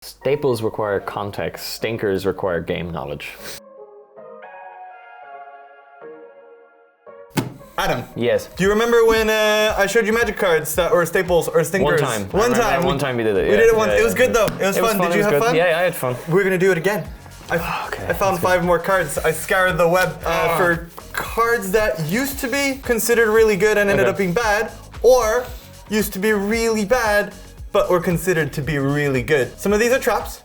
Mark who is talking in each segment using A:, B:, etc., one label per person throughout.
A: Staples require context. Stinkers require game knowledge.
B: Adam.
A: Yes.
B: Do you remember when I showed you magic cards that were staples or stinkers?
A: One time. One time we did it.
B: We did it once. It was good though. It was fun. Did you have fun?
A: Yeah, I had fun.
B: We're gonna do it again. I found 5 more cards. I scoured the web for cards that used to be considered really good and ended up being bad, or used to be really bad but were considered to be really good. Some of these are traps.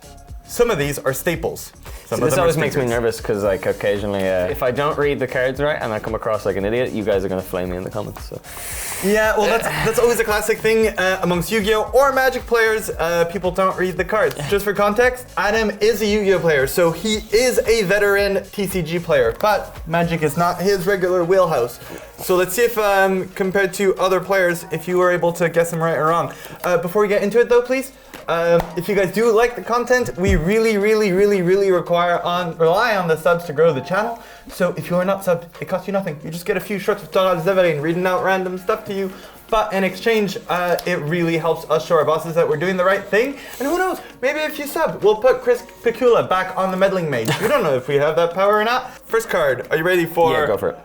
B: Some of these are staples.
A: This always makes me nervous because, like, occasionally, if I don't read the cards right and I come across like an idiot, you guys are gonna flame me in the comments. So.
B: Yeah, well, that's always a classic thing amongst Yu-Gi-Oh! Or Magic players. People don't read the cards. Just for context, Adam is a Yu-Gi-Oh! Player, so he is a veteran TCG player, but Magic is not his regular wheelhouse. So let's see if, compared to other players, if you were able to guess them right or wrong. Before we get into it, though, please. If you guys do like the content, we really rely on the subs to grow the channel. So if you are not subbed, it costs you nothing. You just get a few shorts of Donald Zeverin reading out random stuff to you. But in exchange, it really helps us show our bosses that we're doing the right thing. And who knows, maybe if you sub, we'll put Chris Picula back on the meddling mage. We don't know if we have that power or not. First card, are you ready for?
A: Yeah, go for it.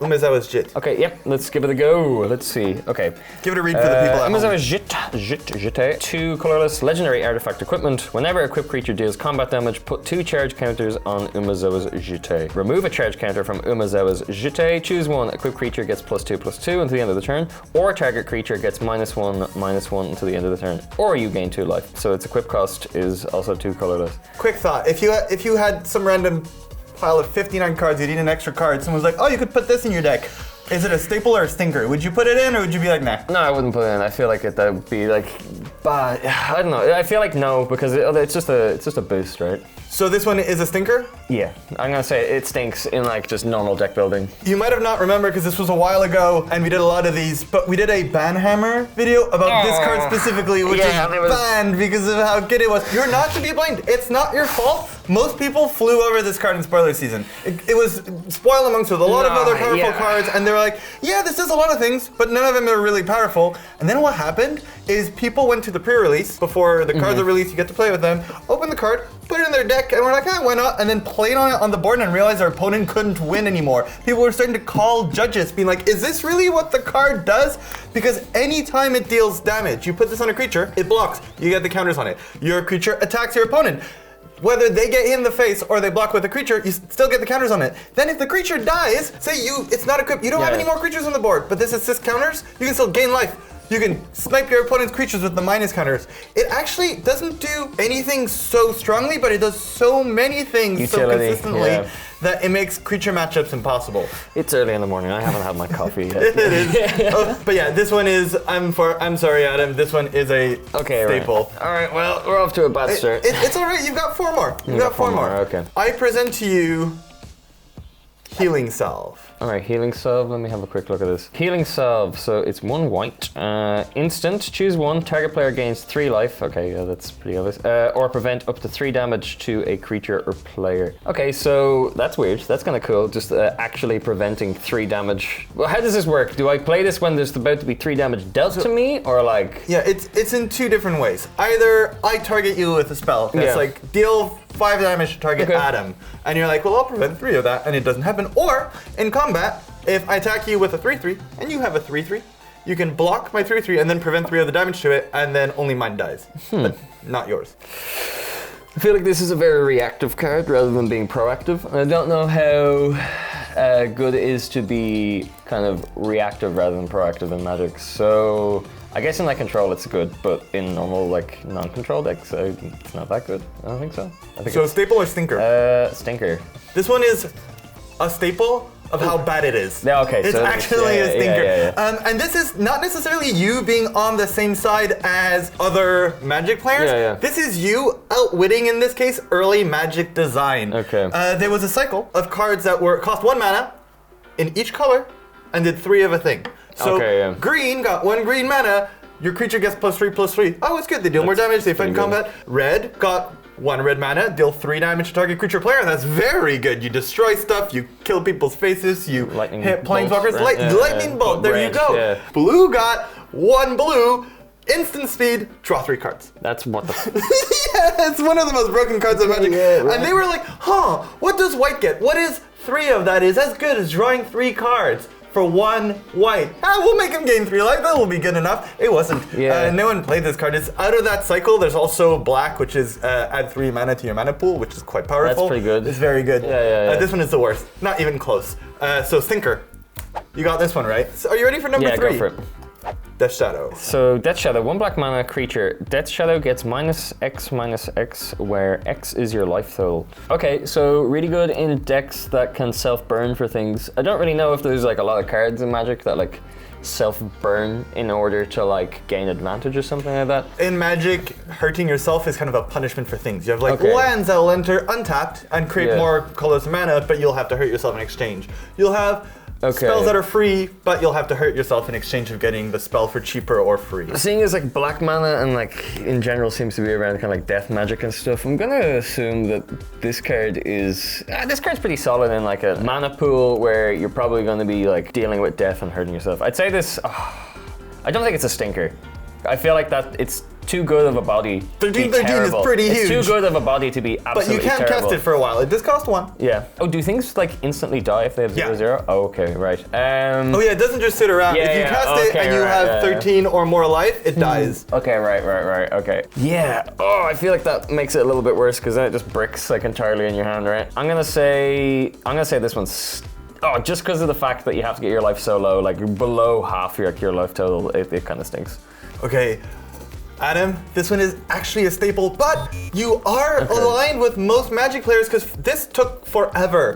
B: Misjudged.
A: Okay, yep, let's give it a go. Let's see. Okay.
B: Give it a read for the people at home.
A: Misjudged. 2 colorless legendary artifact equipment. Whenever a equipped creature deals combat damage, put 2 charge counters on Misjudged. Remove a charge counter from Misjudged. Choose one. Equipped creature gets +2/+2 until the end of the turn, or target creature gets -1/-1 until the end of the turn, or you gain 2 life. So its equip cost is also 2 colorless.
B: Quick thought: if you had some random pile of 59 cards, you'd need an extra card. Someone's like, oh, you could put this in your deck. Is it a staple or a stinker? Would you put it in, or would you be like, nah?
A: No, I wouldn't put it in. I feel like that would be like, but I don't know. I feel like no, because it's just a boost, right?
B: So this one is a stinker?
A: Yeah, I'm gonna say it stinks in like just normal deck building.
B: You might have not remembered because this was a while ago and we did a lot of these, but we did a Banhammer video about this card specifically, which is banned because of how good it was. You're not to be blamed. It's not your fault. Most people flew over this card in spoiler season. It was spoiled amongst with a lot of other powerful cards, and they were like, yeah, this does a lot of things, but none of them are really powerful. And then what happened is people went to the pre-release before the cards are released. You get to play with them, open the card, put it in their deck, and we're like, why not? And then played on it on the board and realized our opponent couldn't win anymore. People were starting to call judges, being like, is this really what the card does? Because anytime it deals damage, you put this on a creature, it blocks. You get the counters on it. Your creature attacks your opponent. Whether they get hit in the face or they block with a creature, you still get the counters on it. Then if the creature dies, say it's not equipped, you don't have any more creatures on the board, but this assists counters, you can still gain life. You can snipe your opponent's creatures with the minus counters. It actually doesn't do anything so strongly, but it does so many things so consistently that it makes creature matchups impossible.
A: It's early in the morning. I haven't had my coffee yet.
B: It is. But yeah, this one is. I'm sorry, Adam. This one is a staple.
A: Right. All right. Well, we're off to a bad start.
B: It's all right. You've got 4 more. You've got 4 more.
A: Okay.
B: I present to you Healing Salve.
A: All right, Healing Salve. Let me have a quick look at this. Healing Salve. So it's 1 white. Instant. Choose 1. Target player gains 3 life. Okay, yeah, that's pretty obvious. Or prevent up to 3 damage to a creature or player. Okay, so that's weird. That's kind of cool. Just actually preventing 3 damage. Well, how does this work? Do I play this when there's about to be 3 damage dealt to me, or like?
B: Yeah, it's in 2 different ways. Either I target you with a spell that's like deal 5 damage to target Adam, and you're like, well, I'll prevent 3 of that, and it doesn't happen. Or in combat, if I attack you with a 3/3 and you have a 3/3, you can block my 3/3 and then prevent 3 of the damage to it, and then only mine dies, but not yours.
A: I feel like this is a very reactive card rather than being proactive. I don't know how good it is to be kind of reactive rather than proactive in Magic. So I guess in like control it's good, but in normal like non-control decks it's not that good. I don't think so. I think
B: so staple or stinker?
A: Stinker.
B: This one is a staple of how bad it is.
A: Yeah, okay.
B: It's actually a stinker. And this is not necessarily you being on the same side as other Magic players. This is you outwitting, in this case, early Magic design.
A: Okay.
B: There was a cycle of cards that cost 1 mana in each color and did 3 of a thing. So green got 1 green mana, your creature gets +3/+3. Oh, it's good, they deal more damage, they fight in combat. Red got 1 red mana, deal 3 damage to target creature player, and that's very good. You destroy stuff, you kill people's faces, you hit planeswalkers. Lightning bolt, there you go. Yeah. Blue got 1 blue, instant speed, draw 3 cards.
A: That's what the
B: It's one of the most broken cards of Magic.
A: Yeah, right.
B: And they were like, huh, what does white get? What is 3 of that is as good as drawing 3 cards for 1 white? We'll make him gain 3 life. That will be good enough. It wasn't.
A: Yeah.
B: No one played this card. It's out of that cycle. There's also black, which is add 3 mana to your mana pool, which is quite powerful.
A: That's pretty good.
B: It's very good.
A: Yeah.
B: This one is the worst. Not even close. So Thinker. You got this one, right? So are you ready for number 3?
A: Yeah, go for it.
B: Death Shadow.
A: So Death Shadow, 1 black mana creature. Death Shadow gets -X/-X, where X is your life total. Okay, so really good in decks that can self-burn for things. I don't really know if there's like a lot of cards in Magic that like self-burn in order to like gain advantage or something like that.
B: In Magic, hurting yourself is kind of a punishment for things. You have like lands that will enter untapped and create more colorless mana, but you'll have to hurt yourself in exchange. You'll have spells that are free, but you'll have to hurt yourself in exchange of getting the spell for cheaper or free.
A: Seeing as like black mana and like in general seems to be around kind of like death magic and stuff, I'm gonna assume that this card is this card's pretty solid in like a mana pool where you're probably gonna be like dealing with death and hurting yourself. I'd say this. I don't think it's a stinker. I feel like that it's too good of a body.
B: 13/13 is pretty huge.
A: It's too good of a body to be absolutely
B: But you can't
A: terrible.
B: cast it for a while. It does cost 1.
A: Yeah. Oh, do things like instantly die if they have 0/0? Oh, okay, right.
B: Oh yeah, it doesn't just sit around. If you cast it and you have 13 or more life, it dies.
A: Okay, right. Okay. Yeah. Oh, I feel like that makes it a little bit worse because then it just bricks like entirely in your hand, right? I'm gonna say this one's. Oh, just because of the fact that you have to get your life so low, like below half your life total, it kind of stinks.
B: Okay. Adam, this one is actually a staple, but you are aligned with most Magic players because this took forever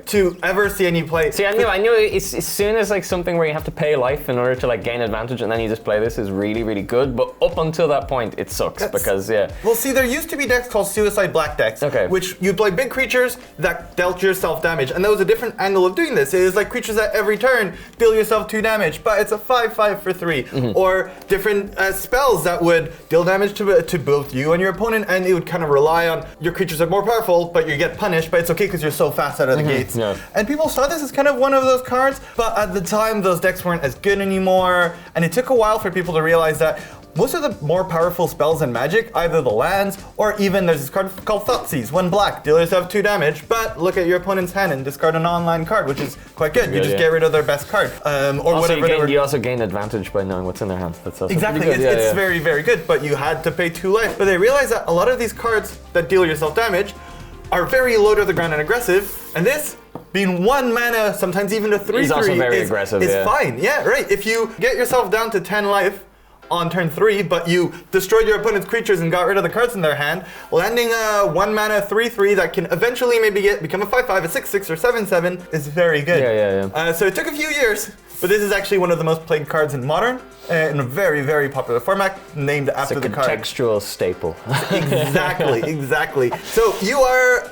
B: to ever see any play.
A: See, I knew it's as soon as like something where you have to pay life in order to like gain advantage and then you just play this is really, really good, but up until that point, it sucks because,
B: Well, see, there used to be decks called Suicide Black decks, which you'd play big creatures that dealt yourself damage, and that was a different angle of doing this. It is like creatures that every turn deal yourself 2 damage, but it's a 5/5 for 3, or different spells that would deal damage to both you and your opponent, and it would kind of rely on your creatures are more powerful, but you get punished, but it's okay because you're so fast out of the gates.
A: Yeah.
B: And people saw this as kind of one of those cards, but at the time those decks weren't as good anymore, and it took a while for people to realize that most of the more powerful spells in Magic, either the lands or even there's this card called Thoughtseize. 1 black, deal yourself 2 damage, but look at your opponent's hand and discard an online card, which is quite good. You just get rid of their best card, or
A: also
B: whatever.
A: You also gain advantage by knowing what's in their hands. That's also
B: exactly.
A: pretty good.
B: It's very, very good, but you had to pay 2 life. But they realized that a lot of these cards that deal yourself damage are very low to the ground and aggressive, and this being 1 mana, sometimes even a 3/3
A: is also very aggressive.
B: Is fine. Yeah, right. If you get yourself down to 10 life on turn 3, but you destroyed your opponent's creatures and got rid of the cards in their hand, landing a 1 mana 3/3 that can eventually maybe become a 5/5, a 6/6, or 7/7 is very good. So it took a few years, but this is actually one of the most played cards in Modern, in a very, very popular format, named after the card.
A: It's a contextual staple.
B: Exactly. So you are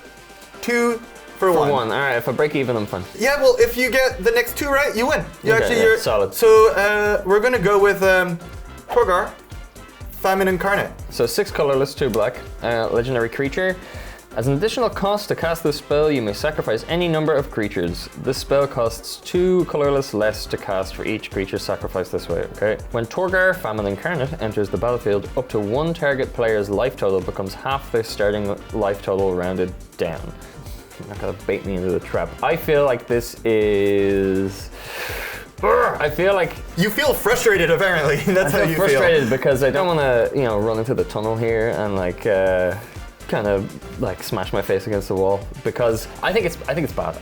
B: 2 for 1.
A: All right, if I break even, I'm fine.
B: Yeah, well, if you get the next 2 right, you win. You're
A: solid.
B: So we're gonna go with Torgar, Famine Incarnate.
A: So 6 colorless, 2 black, legendary creature. As an additional cost to cast this spell, you may sacrifice any number of creatures. This spell costs 2 colorless less to cast for each creature sacrificed this way, okay? When Torgar, Famine Incarnate, enters the battlefield, up to 1 target player's life total becomes half their starting life total rounded down. You're not gonna bait me into the trap. I feel like this is... I feel like
B: you feel frustrated. Apparently, that's how you feel.
A: Frustrated because I don't want to, run into the tunnel here and like kind of like smash my face against the wall because I think it's bad. I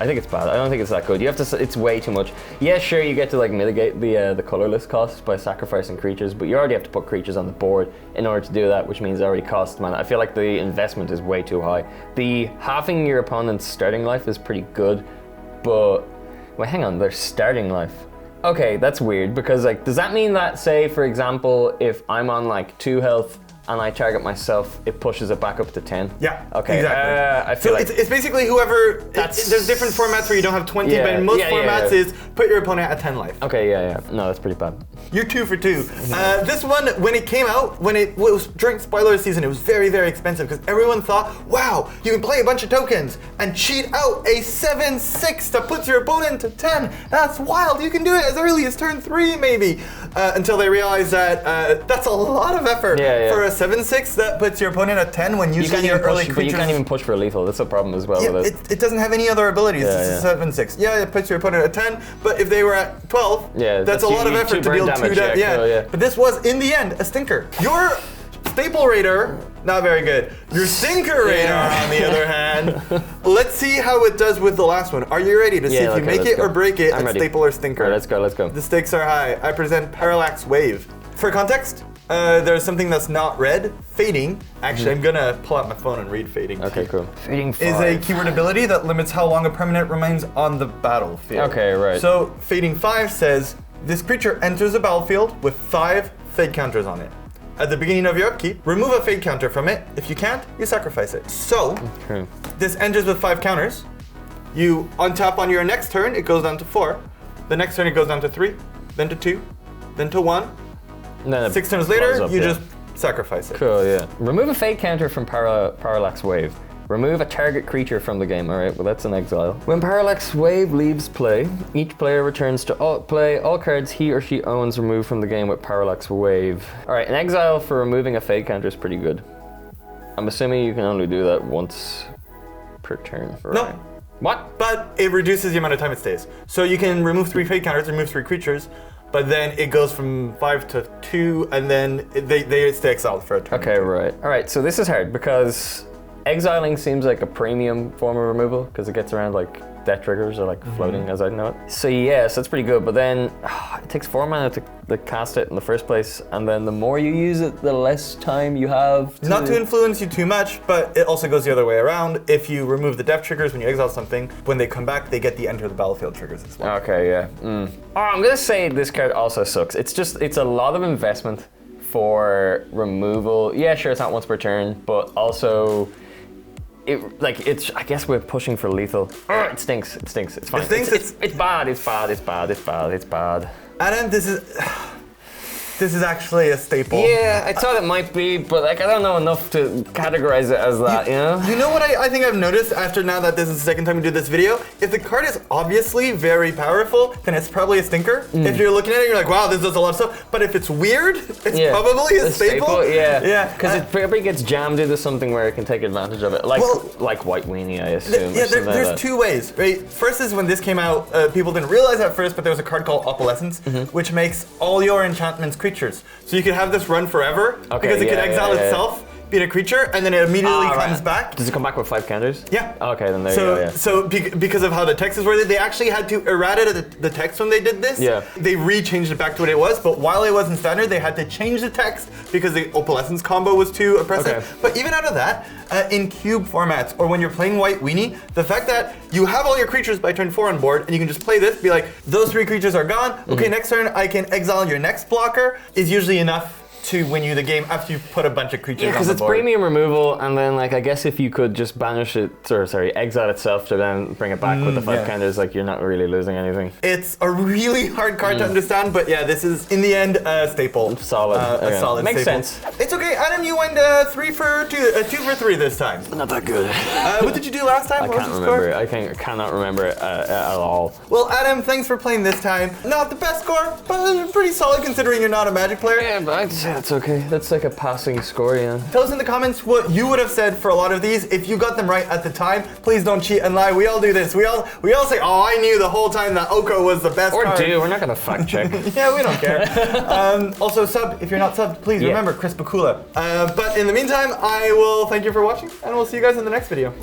A: think it's bad. I don't think it's that good. You have to. It's way too much. Yeah, sure, you get to like mitigate the colorless cost by sacrificing creatures, but you already have to put creatures on the board in order to do that, which means it already costs mana. I feel like the investment is way too high. The halving your opponent's starting life is pretty good, but wait, hang on, their starting life. Okay, that's weird because like, does that mean that, say, for example, if I'm on like 2 health and I target myself, it pushes it back up to 10?
B: Yeah,
A: okay.
B: Exactly.
A: I feel like
B: it's basically whoever. There's different formats where you don't have 20, but in most formats is put your opponent at 10 life.
A: Okay, yeah. No, that's pretty bad.
B: You're 2 for 2. This one, when it came out, when it was during spoiler season, it was very, very expensive because everyone thought, wow, you can play a bunch of tokens and cheat out a 7/6 that puts your opponent to 10. That's wild. You can do it as early as turn 3, maybe. Until they realized that that's a lot of effort for a 7/6, that puts your opponent at 10 when usually your early creatures...
A: But you can't even push for a lethal. That's a problem as well with it.
B: It doesn't have any other abilities. It's a 7/6. Yeah, it puts your opponent at 10, but if they were at 12, that's a lot of effort to deal 2 damage. But this was, in the end, a stinker. Your Staple Raider, not very good. Your Stinker Raider, on the other hand, let's see how it does with the last one. Are you ready to see if you make it or break it at Staple or Stinker?
A: All right, let's go.
B: The stakes are high. I present Parallax Wave. For context, there's something that's not red. Fading. Actually, I'm gonna pull out my phone and read Fading.
A: Okay, cool. Fading 5
B: is a keyword ability that limits how long a permanent remains on the battlefield.
A: Okay, right.
B: So Fading 5 says, this creature enters the battlefield with 5 fade counters on it. At the beginning of your upkeep, remove a fade counter from it. If you can't, you sacrifice it. So, this enters with 5 counters. You untap on your next turn, it goes down to 4. The next turn it goes down to 3, then to 2, then to 1. 6 turns later, you just sacrifice it.
A: Cool, yeah. Remove a fade counter from Parallax Wave. Remove a target creature from the game. All right, well that's an exile. When Parallax Wave leaves play, each player returns to play all cards he or she owns removed from the game with Parallax Wave. All right, an exile for removing a fade counter is pretty good. I'm assuming you can only do that once per turn. Right?
B: No.
A: What?
B: But it reduces the amount of time it stays. So you can remove 3 fade counters, remove 3 creatures, but then it goes from 5 to 2, and then they stay exiled for a turn.
A: Okay, right. All right, so this is hard because exiling seems like a premium form of removal because it gets around like death triggers or like floating as I know it. So yes, that's pretty good, but then it takes 4 mana to cast it in the first place, and then the more you use it, the less time you have
B: Not to influence you too much, but it also goes the other way around. If you remove the death triggers when you exile something, when they come back, they get the enter the battlefield triggers as well.
A: Okay, yeah. Oh, I'm gonna say this card also sucks. It's a lot of investment for removal. Yeah, sure, it's not once per turn, but also I guess we're pushing for lethal. It stinks. It's fine.
B: It stinks.
A: It's bad.
B: Adam, this is actually a staple.
A: Yeah, I thought it might be, but like I don't know enough to categorize it as that, you know?
B: You know what I think I've noticed after now that this is the second time we do this video? If the card is obviously very powerful, then it's probably a stinker. If you're looking at it, you're like, wow, this does a lot of stuff. But if it's weird, it's probably a staple.
A: Yeah. Because it probably gets jammed into something where it can take advantage of it. Like White Weenie, I assume.
B: There's 2 ways, right? First is when this came out, people didn't realize at first, but there was a card called Opalescence, which makes all your enchantments creatures. So you could have this run forever because it could exile itself, being a creature, and then it immediately comes back.
A: Does it come back with 5 counters?
B: Yeah.
A: Okay, then there you go, yeah.
B: So because of how the text is worded, they actually had to errata the text when they did this.
A: Yeah.
B: They re-changed it back to what it was, but while it was in standard, they had to change the text because the Opalescence combo was too oppressive. Okay. But even out of that, in cube formats, or when you're playing White Weenie, the fact that you have all your creatures by turn 4 on board, and you can just play this, be like, those 3 creatures are gone, okay, next turn I can exile your next blocker, is usually enough to win you the game after you put a bunch of creatures on the board.
A: Because it's premium removal, and then like I guess if you could just banish it, exile itself to then bring it back with the 5 counters, like you're not really losing anything.
B: It's a really hard card to understand, but yeah, this is in the end a staple.
A: Solid.
B: A solid
A: Makes
B: staple.
A: sense.
B: It's okay, Adam. You went 2 for 3 this time.
A: Not that good.
B: What did you do last time?
A: I can't remember. I cannot remember it at all.
B: Well, Adam, thanks for playing this time. Not the best score, but pretty solid considering you're not a Magic player.
A: Yeah, but I'd say that's okay. That's like a passing score, yeah.
B: Tell us in the comments what you would have said for a lot of these. If you got them right at the time, please don't cheat and lie. We all do this. We all say, oh, I knew the whole time that Oko was the best card.
A: We're not gonna fact check.
B: Yeah, we don't care. Also, sub, if you're not subbed, please remember Chris Bakula. But in the meantime, I will thank you for watching, and we'll see you guys in the next video.